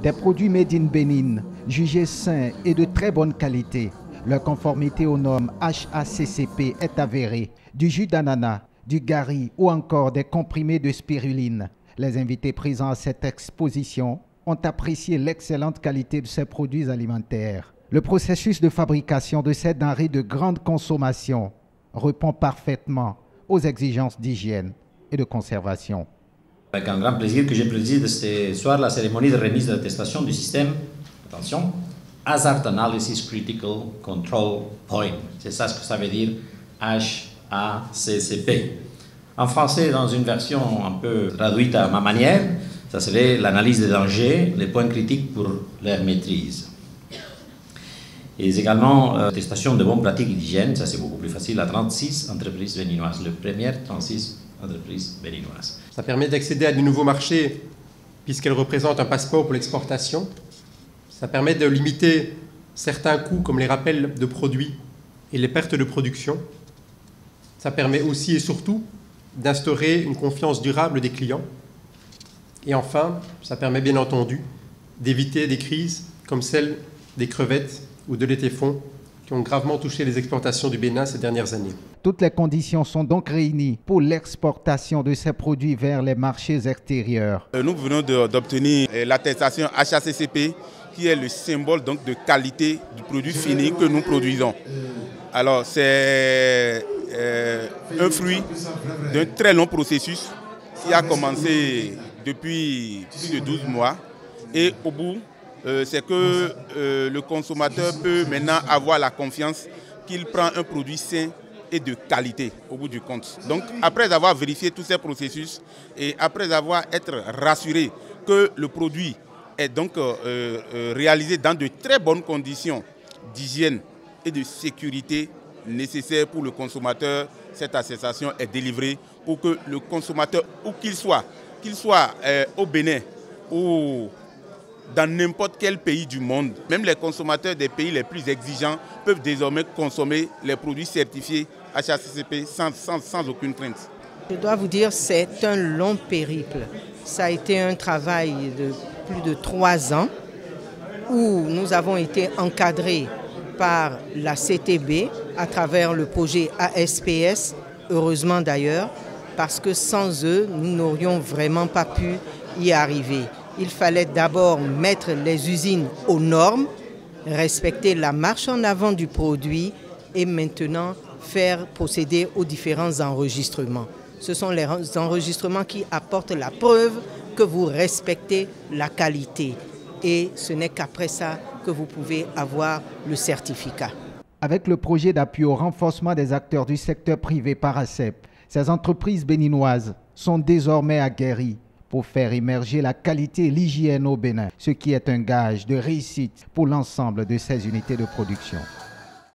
Des produits made in Bénin, jugés sains et de très bonne qualité. Leur conformité aux normes HACCP est avérée. Du jus d'ananas, du gari ou encore des comprimés de spiruline. Les invités présents à cette exposition ont apprécié l'excellente qualité de ces produits alimentaires. Le processus de fabrication de ces denrées de grande consommation répond parfaitement aux exigences d'hygiène et de conservation. Avec un grand plaisir que j'ai présidé ce soir la cérémonie de remise d'attestation du système, attention, Hazard Analysis Critical Control Point. C'est ça ce que ça veut dire, HACCP. En français, dans une version un peu traduite à ma manière, ça serait l'analyse des dangers, les points critiques pour leur maîtrise. Et également l'attestation de bonnes pratiques d'hygiène, ça c'est beaucoup plus facile, à 36 entreprises béninoises. Le premier, 36 entreprises béninoises. Ça permet d'accéder à de nouveaux marchés puisqu'elles représentent un passeport pour l'exportation. Ça permet de limiter certains coûts comme les rappels de produits et les pertes de production. Ça permet aussi et surtout d'instaurer une confiance durable des clients. Et enfin, ça permet bien entendu d'éviter des crises comme celle des crevettes ou de l'étéfon qui ont gravement touché les exportations du Bénin ces dernières années. Toutes les conditions sont donc réunies pour l'exportation de ces produits vers les marchés extérieurs. Nous venons d'obtenir l'attestation HACCP qui est le symbole donc de qualité du produit fini que nous produisons. Alors c'est un fruit d'un très long processus qui a commencé depuis plus de 12 mois et au bout c'est que le consommateur peut maintenant avoir la confiance qu'il prend un produit sain et de qualité au bout du compte. Donc après avoir vérifié tous ces processus et après avoir été rassuré que le produit est donc réalisé dans de très bonnes conditions d'hygiène et de sécurité nécessaires pour le consommateur, cette attestation est délivrée pour que le consommateur, où qu'il soit au Bénin ou dans n'importe quel pays du monde, même les consommateurs des pays les plus exigeants peuvent désormais consommer les produits certifiés HACCP sans aucune crainte. Je dois vous dire, c'est un long périple. Ça a été un travail de plus de 3 ans où nous avons été encadrés par la CTB à travers le projet ASPS, heureusement d'ailleurs, parce que sans eux, nous n'aurions vraiment pas pu y arriver. Il fallait d'abord mettre les usines aux normes, respecter la marche en avant du produit et maintenant faire procéder aux différents enregistrements. Ce sont les enregistrements qui apportent la preuve que vous respectez la qualité. Et ce n'est qu'après ça que vous pouvez avoir le certificat. Avec le projet d'appui au renforcement des acteurs du secteur privé par ACCP, ces entreprises béninoises sont désormais aguerries pour faire émerger la qualité et l'hygiène au Bénin, ce qui est un gage de réussite pour l'ensemble de ces unités de production.